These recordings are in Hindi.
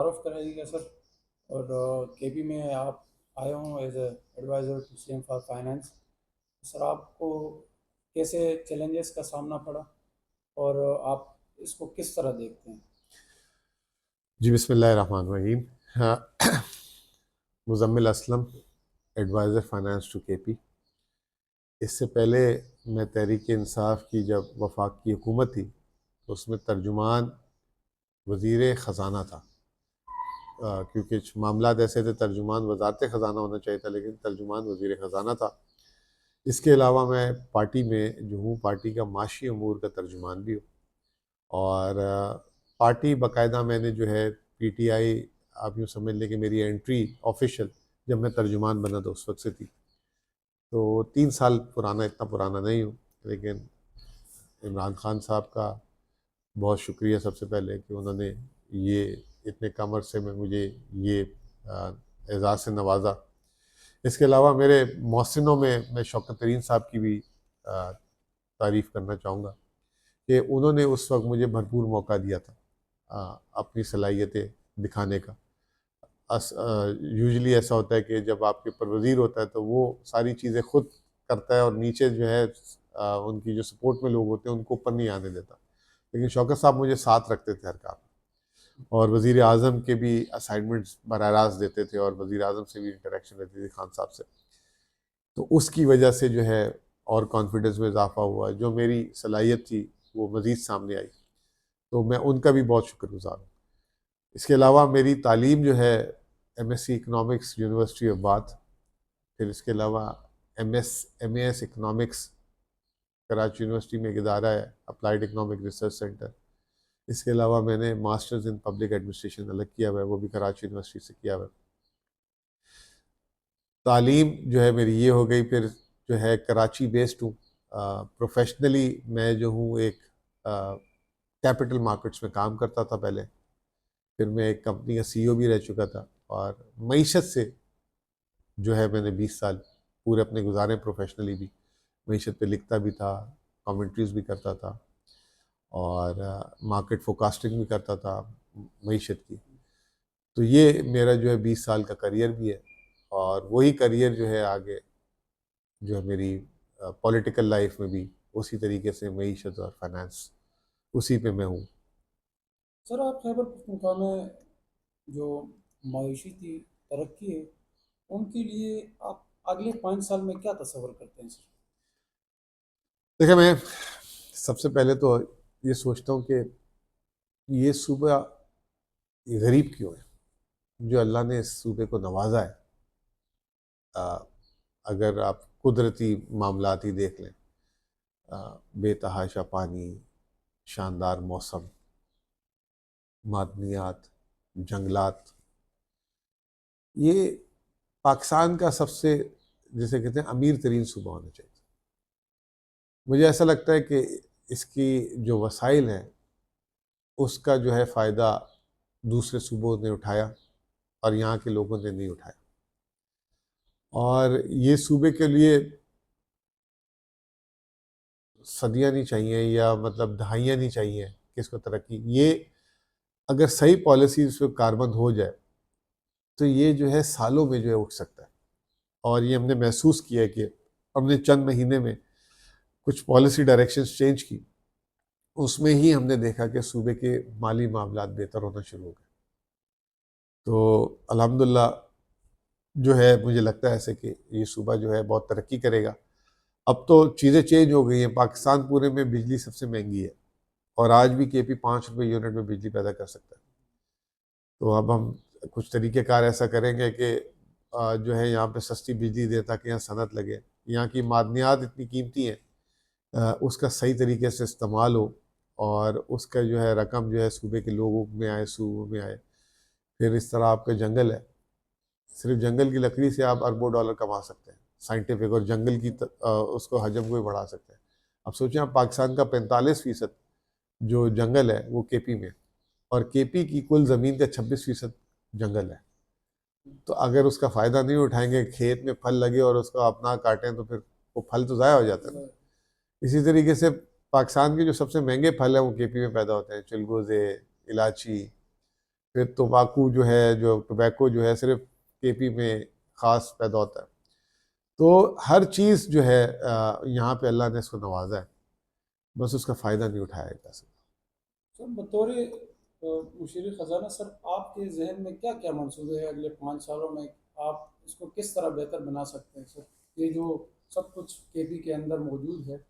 तारुफ कराइएगा सर। और केपी में आप आए हों as adviser to CM for finance. Sir, आपको कैसे चैलेंजेस का सामना पड़ा और आप इसको किस तरह देखते हैं? जी बिस्मिल्लाहिर्रहमानिर्रहीम। हाँ, Muzammil Aslam, adviser finance to KP. इससे पहले मैं तहरीक इंसाफ की जब वफाक की हुकूमत थी तो उसमें तर्जुमान वज़ीर ख़जाना था। क्योंकि मामलात ऐसे थे, तर्जुमान वज़ारत ख़जाना होना चाहिए था, लेकिन तर्जुमान वज़ीर ख़जाना था। इसके अलावा मैं पार्टी में जो हूँ, पार्टी का माशी अमूर का तर्जुमान भी हूँ। और पार्टी बाकायदा मैंने जो है पीटीआई, आप यूँ समझ लें कि मेरी एंट्री ऑफिशियल जब मैं तर्जुमान बना तो उस वक्त से थी। तो 3 साल पुराना, इतना पुराना नहीं हूँ, लेकिन इमरान खान साहब का बहुत शुक्रिया सबसे पहले कि उन्होंने ये इतने कम अरसे में मुझे ये एज़ाज़ से नवाजा। इसके अलावा मेरे मोहसिनों में मैं शौकत तरीन साहब की भी तारीफ़ करना चाहूँगा कि उन्होंने उस वक्त मुझे भरपूर मौका दिया था अपनी सलाहियतें दिखाने का। यूजुअली ऐसा होता है कि जब आपके ऊपर वज़ीर होता है तो वो सारी चीज़ें खुद करता है और नीचे जो है उनकी जो सपोर्ट में लोग होते हैं उनको ऊपर नहीं आने देता। लेकिन शौकत साहब मुझे साथ रखते थे हर काम में, और वज़ीर आज़म के भी असाइनमेंट्स बराह रास्त देते थे और वज़ीर आज़म से भी इंटरेक्शन रहती थी, खान साहब से। तो उसकी वजह से जो है और कॉन्फिडेंस में इजाफा हुआ, जो मेरी सलाहियत थी वो मज़ीद सामने आई। तो मैं उनका भी बहुत शुक्रगुजार हूँ। इसके अलावा मेरी तालीम जो है MSc economics university of bath, फिर इसके अलावा एमएस इकनॉमिक्स कराची यूनिवर्सिटी में एक इदारा है अप्लाइड इकनॉमिक रिसर्च सेंटर। इसके अलावा मैंने मास्टर्स इन पब्लिक एडमिनिस्ट्रेशन अलग किया हुआ है, वो भी कराची यूनिवर्सिटी से किया हुआ है। तालीम जो है मेरी ये हो गई, फिर जो है कराची बेस्ड हूँ। प्रोफेशनली मैं जो हूँ एक कैपिटल मार्केट्स में काम करता था पहले, फिर मैं एक कंपनी का सीईओ भी रह चुका था, और मईशत से जो है मैंने 20 साल पूरे अपने गुजारे। प्रोफेशनली भी मईशत पे लिखता भी था, कमेंट्रीज भी करता था, और मार्केट फोरकास्टिंग भी करता था मईशत की। तो ये मेरा जो है 20 साल का करियर भी है, और वही करियर जो है आगे जो है मेरी पॉलिटिकल लाइफ में भी उसी तरीके से मईशत और फाइनेंस उसी पे मैं हूँ। सर, आप खैबर पख्तूनख्वा में जो मईशती तरक्की है, उनके लिए आप अगले 5 साल में क्या तस्वर करते हैं सर? देखिए, मैं सबसे पहले तो ये सोचता हूँ कि ये सूबा गरीब क्यों है, जो अल्लाह ने इस सूबे को नवाजा है। अ, अगर आप कुदरती मामलात ही देख लें, बेतहाशा पानी, शानदार मौसम, मादनियात, जंगलात, ये पाकिस्तान का सबसे, जिसे कहते हैं, अमीर तरीन सूबा होना चाहिए। मुझे ऐसा लगता है कि इसकी जो वसाइल हैं उसका जो है फ़ायदा दूसरे सूबों ने उठाया और यहाँ के लोगों ने नहीं उठाया। और ये सूबे के लिए सदियाँ नहीं चाहिए, या मतलब दहाइयाँ नहीं चाहिए कि इसको तरक्की, ये अगर सही पॉलिसीज़ पे कारबंद हो जाए तो ये जो है सालों में जो है उठ सकता है। और ये हमने महसूस किया है कि हमने चंद महीने में कुछ पॉलिसी डायरेक्शंस चेंज की, उसमें ही हमने देखा कि सूबे के माली मामलात बेहतर होना शुरू हो गए। तो अल्हम्दुलिल्लाह जो है मुझे लगता है ऐसे कि ये सूबा जो है बहुत तरक्की करेगा। अब तो चीज़ें चेंज हो गई हैं, पाकिस्तान पूरे में बिजली सबसे महंगी है, और आज भी केपी 5 रुपये यूनिट में बिजली पैदा कर सकता है। तो अब हम कुछ तरीक़ेकार ऐसा करेंगे कि जो है यहाँ पे सस्ती बिजली दें ताकि यहाँ सनत लगे। यहाँ की मादनियात इतनी कीमती हैं, उसका सही तरीके से इस्तेमाल हो, और उसका जो है रकम जो है सूबे के लोगों में आए, सूबों में आए। फिर इस तरह आपका जंगल है, सिर्फ जंगल की लकड़ी से आप अरबों डॉलर कमा सकते हैं साइंटिफिक, और जंगल की उसको हजम को भी बढ़ा सकते हैं। अब सोचें, आप पाकिस्तान का 45% जो जंगल है वो केपी में, और केपी की कुल ज़मीन का 26% जंगल है। तो अगर उसका फ़ायदा नहीं उठाएंगे, खेत में फल लगे और उसको अपना काटें, तो फिर वो फल तो ज़ाया हो जाता है ना। इसी तरीके से पाकिस्तान के जो सबसे महंगे फल हैं वो केपी में पैदा होते हैं, चिलगोज़े, इलायची, फिर तम्बाकू जो है, जो टोबैको जो है सिर्फ केपी में ख़ास पैदा होता है। तो हर चीज़ जो है यहाँ पे अल्लाह ने इसको नवाजा है, बस उसका फ़ायदा नहीं उठाया जा सकता। सर बतौर मुशीर ख़जाना सर, आपके जहन में क्या क्या मंसूबे हैं अगले 5 सालों में? आप इसको किस तरह बेहतर बना सकते हैं सर? ये जो सब कुछ केपी के अंदर मौजूद है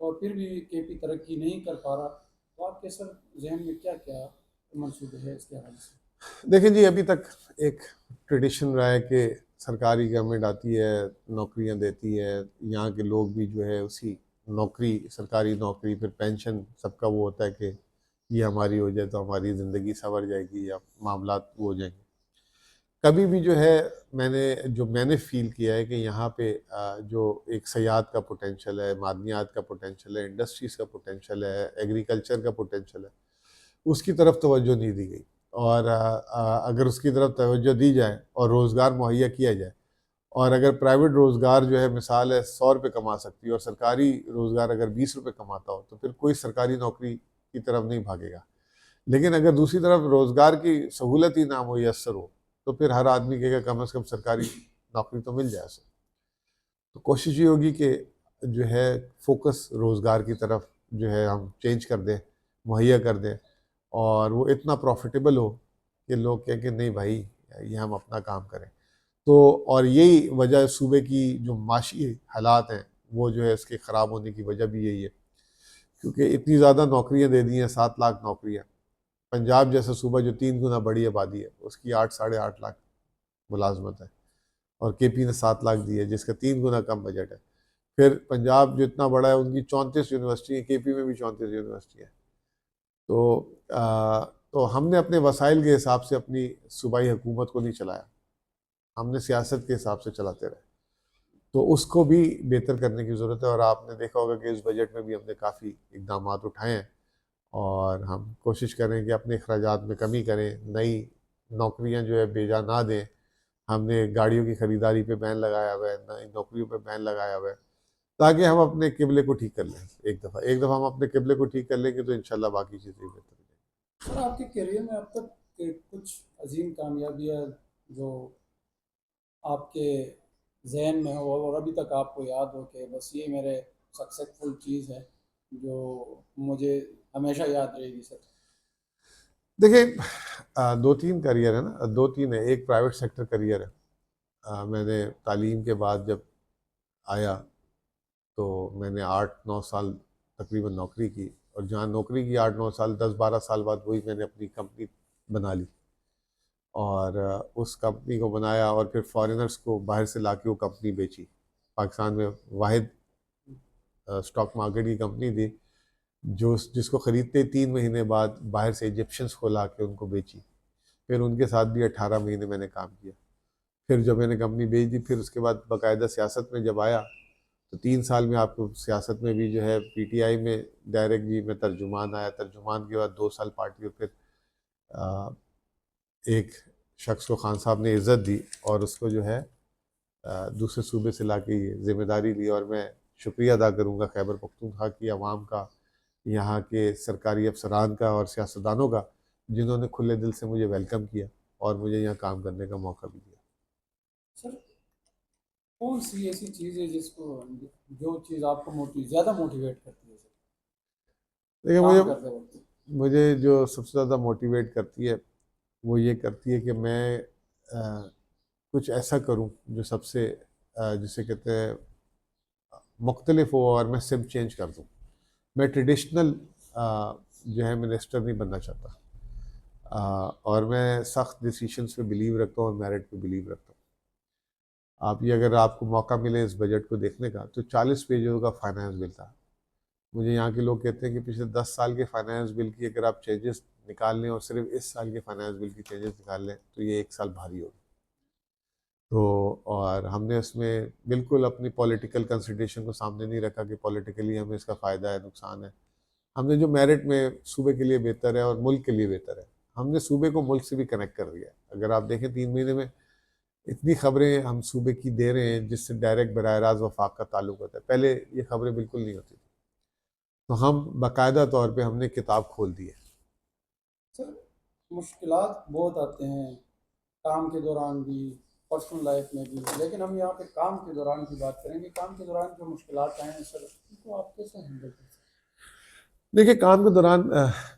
और फिर भी केपी तरक्की नहीं कर पा रहा, तो आपके सर जहन में क्या क्या मंसूबे हैं इसके हवाले से? देखिए जी, अभी तक एक ट्रेडिशन रहा है कि सरकारी गवर्नमेंट आती है, नौकरियां देती है, यहाँ के लोग भी जो है उसी नौकरी, सरकारी नौकरी, फिर पेंशन, सबका वो होता है कि ये हमारी हो जाए तो हमारी ज़िंदगी संवर जाएगी या मामलात वो हो जाएंगे। कभी भी जो है मैंने फ़ील किया है कि यहाँ पे जो एक सयाहत का पोटेंशियल है, मादनियात का पोटेंशियल है, इंडस्ट्रीज़ का पोटेंशियल है, एग्रीकल्चर का पोटेंशियल है, उसकी तरफ तवज्जो नहीं दी गई। और अगर उसकी तरफ तवज्जो दी जाए और रोज़गार मुहैया किया जाए, और अगर प्राइवेट रोज़गार जो है मिसाल है 100 रुपये कमा सकती है और सरकारी रोज़गार अगर 20 रुपये कमाता हो, तो फिर कोई सरकारी नौकरी की तरफ नहीं भागेगा। लेकिन अगर दूसरी तरफ रोज़गार की सहूलत ही ना मुयस्सर हो, तो फिर हर आदमी कहेगा कम से कम सरकारी नौकरी तो मिल जाए उसे। तो कोशिश ये होगी कि जो है फोकस रोज़गार की तरफ जो है हम चेंज कर दें, मुहैया कर दें, और वो इतना प्रॉफिटेबल हो कि लोग कहें कि नहीं भाई, ये हम अपना काम करें। तो और यही वजह सूबे की जो माशी हालात हैं, वो जो है इसके ख़राब होने की वजह भी यही है, क्योंकि इतनी ज़्यादा नौकरियां दे दी हैं, 7 लाख नौकरियां। पंजाब जैसा सूबा जो 3 गुना बड़ी आबादी है, उसकी 8 साढ़े 8 लाख मुलाजमत है, और केपी ने 7 लाख दी है, जिसका 3 गुना कम बजट है। फिर पंजाब जो इतना बड़ा है, उनकी 34 यूनिवर्सिटी है, केपी में भी 34 यूनिवर्सिटी है। तो हमने अपने वसाइल के हिसाब से अपनी सूबाई हुकूमत को नहीं चलाया, हमने सियासत के हिसाब से चलाते रहे। तो उसको भी बेहतर करने की ज़रूरत है, और आपने देखा होगा कि इस बजट में भी हमने काफ़ी इकदाम उठाए हैं, और हम कोशिश करें कि अपने अखराजात में कमी करें, नई नौकरियां जो है भेजा ना दें। हमने गाड़ियों की ख़रीदारी पे बैन लगाया हुआ है, नई नौकरियों पे बैन लगाया हुआ है, ताकि हम अपने किबले को ठीक कर लें। एक दफ़ा हम अपने किबले को ठीक कर लेंगे तो इंशाल्लाह बाकी चीज़ें बेहतर हो जाएंगी। सर आपके करियर में अब तक के कुछ अजीम कामयाबियाँ जो आपके जहन में हो और अभी तक आपको याद हो कि बस ये मेरे सक्सेसफुल चीज़ है जो मुझे हमेशा याद रहेगी सर? देखिए, 2-3 करियर है ना, 2-3 है। एक प्राइवेट सेक्टर करियर है। मैंने तालीम के बाद जब आया, तो मैंने 8-9 साल तकरीबन नौकरी की, और जहाँ नौकरी की 8-9 साल, 10-12 साल बाद वही मैंने अपनी कंपनी बना ली, और उस कंपनी को बनाया, और फिर फॉरेनर्स को बाहर से लाके वो कंपनी बेची। पाकिस्तान में वाहिद स्टॉक मार्केट की कंपनी थी जो जिसको ख़रीदते 3 महीने बाद बाहर से इजिप्शियंस को ला के उनको बेची। फिर उनके साथ भी 18 महीने मैंने काम किया। फिर जब मैंने कंपनी बेच दी, फिर उसके बाद बाकायदा सियासत में जब आया, तो 3 साल में आपको सियासत में भी जो है पीटीआई में डायरेक्ट जी मैं तर्जुमान आया। तर्जुमान के बाद 2 साल पार्टी, और फिर आ, एक शख्स को खान साहब ने इज़्ज़त दी, और उसको जो है दूसरे सूबे से लाके ये जिम्मेदारी ली। और मैं शुक्रिया अदा करूँगा खैबर पख्तूनख्वा की आवाम का, यहाँ के सरकारी अफसरान का और सियासतदानों का, जिन्होंने खुले दिल से मुझे वेलकम किया और मुझे यहाँ काम करने का मौका भी दिया। सर कौन सी ऐसी चीज़ है जिसको जो चीज़ आपको ज़्यादा मोटिवेट करती है सर देखिए, मुझे काम करते वक्त? मुझे जो सबसे ज़्यादा मोटिवेट करती है, वो ये करती है कि मैं कुछ ऐसा करूं जो सबसे जिसे कहते हैं मुख्तलिफ हो, और मैं सिम चेंज कर दूं। मैं ट्रेडिशनल जो है मिनिस्टर नहीं बनना चाहता, और मैं सख्त डिसीशंस पे बिलीव रखता हूँ और मेरिट पे बिलीव रखता हूँ। आप ये अगर आपको मौका मिले इस बजट को देखने का, तो 40 पेजों का फाइनेंस बिल था। मुझे यहाँ के लोग कहते हैं कि पिछले 10 साल के फाइनेंस बिल की अगर आप चेंजेस निकाल लें और सिर्फ इस साल के फाइनेंस बिल की चेंजेस निकाल लें, तो ये 1 साल भारी होगा। तो और हमने उसमें बिल्कुल अपनी पॉलिटिकल कंसिडरेशन को सामने नहीं रखा कि पॉलिटिकली हमें इसका फ़ायदा है, नुकसान है। हमने जो मेरिट में सूबे के लिए बेहतर है और मुल्क के लिए बेहतर है, हमने सूबे को मुल्क से भी कनेक्ट कर दिया। अगर आप देखें 3 महीने में इतनी खबरें हम सूबे की दे रहे हैं जिससे डायरेक्ट बराह रास्त वफाक का ताल्लुक होता है। पहले ये खबरें बिल्कुल नहीं होती थी। तो हम बाकायदा तौर पे हमने किताब खोल दी है। सर मुश्किलात बहुत आते हैं, काम के दौरान भी, पर्सनल लाइफ में भी, लेकिन हम यहाँ पे काम के दौरान की बात करेंगे। काम के दौरान जो मुश्किलात आए हैं सर, उनको आप कैसे हैंडल करते हैं? देखिए, काम के दौरान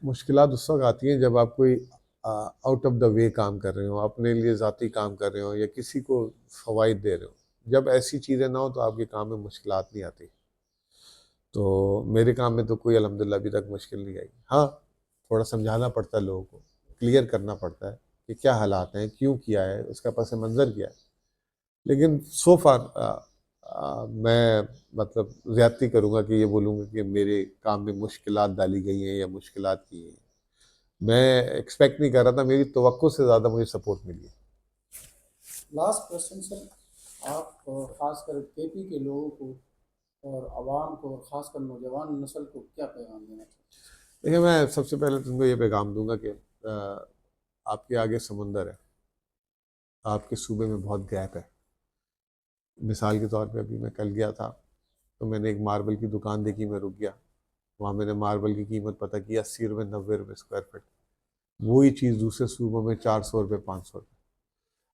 मुश्किलात उस वक्त आती हैं जब आप कोई आउट ऑफ द वे काम कर रहे हो, अपने लिए ज़ाती काम कर रहे हो या किसी को फ़वाइद दे रहे हो। जब ऐसी चीज़ें ना हो तो आपके काम में मुश्किलात नहीं आती। तो मेरे काम में तो कोई अल्हम्दुलिल्लाह अभी तक मुश्किल नहीं आई। हाँ, थोड़ा समझाना पड़ता है लोगों को, क्लियर करना पड़ता है कि क्या हालात हैं, क्यों किया है, उसका पस मंज़र क्या है। लेकिन सो फार मैं मतलब ज़्यादती करूँगा कि ये बोलूँगा कि मेरे काम में मुश्किलात डाली गई हैं या मुश्किलात की हैं। मैं एक्सपेक्ट नहीं कर रहा था, मेरी तवक्को से ज़्यादा मुझे सपोर्ट मिली है। लास्ट क्वेश्चन सर, आप खासकर केपी के लोगों को और आवाम को और ख़ासकर नौजवान नस्ल को क्या पैगाम देना चाहते हैं? देखिए, मैं सबसे पहले तुमको ये पैगाम दूँगा कि आपके आगे समुंदर है, आपके सूबे में बहुत गैप है। मिसाल के तौर पे अभी मैं कल गया था, तो मैंने एक मार्बल की दुकान देखी, मैं रुक गया। वहाँ मैंने मार्बल की कीमत पता की, 80 रुपये 90 रुपये स्क्वायर फीट। वही चीज़ दूसरे सूबों में 400 रुपये 500 रुपये।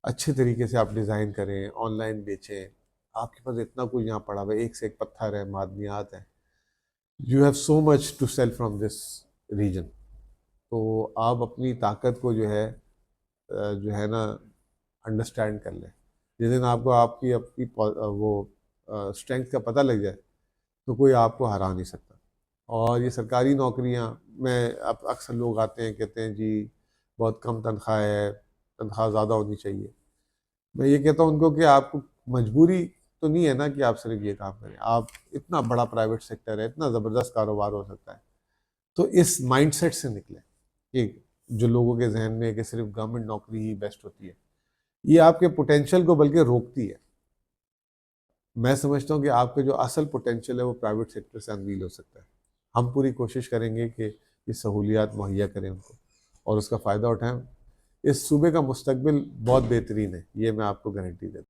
अच्छे तरीके से आप डिज़ाइन करें, ऑनलाइन बेचें। आपके पास इतना कुछ यहाँ पड़ा हुआ है, एक से एक पत्थर है, मादनियात है। You have so much to sell from this region. तो आप अपनी ताकत को जो है ना, अंडरस्टैंड कर लें। जिस दिन आपको आपकी अपनी वो स्ट्रेंथ का पता लग जाए, तो कोई आपको हरा नहीं सकता। और ये सरकारी नौकरियां, मैं अब अक्सर लोग आते हैं कहते हैं जी बहुत कम तनख्वाह है, तनख्वाह ज़्यादा होनी चाहिए। मैं ये कहता हूँ उनको कि आपको मजबूरी तो नहीं है ना कि आप सिर्फ ये काम करें। आप, इतना बड़ा प्राइवेट सेक्टर है, इतना ज़बरदस्त कारोबार हो सकता है। तो इस माइंडसेट से निकले कि जो लोगों के जहन में है कि सिर्फ गवर्नमेंट नौकरी ही बेस्ट होती है, ये आपके पोटेंशियल को बल्कि रोकती है। मैं समझता हूँ कि आपके जो असल पोटेंशियल है वो प्राइवेट सेक्टर से अनवील हो सकता है। हम पूरी कोशिश करेंगे कि ये सहूलियात मुहैया करें उनको और उसका फ़ायदा उठाएं। इस सूबे का मुस्तकबिल बहुत बेहतरीन है, ये मैं आपको गारंटी देता हूँ।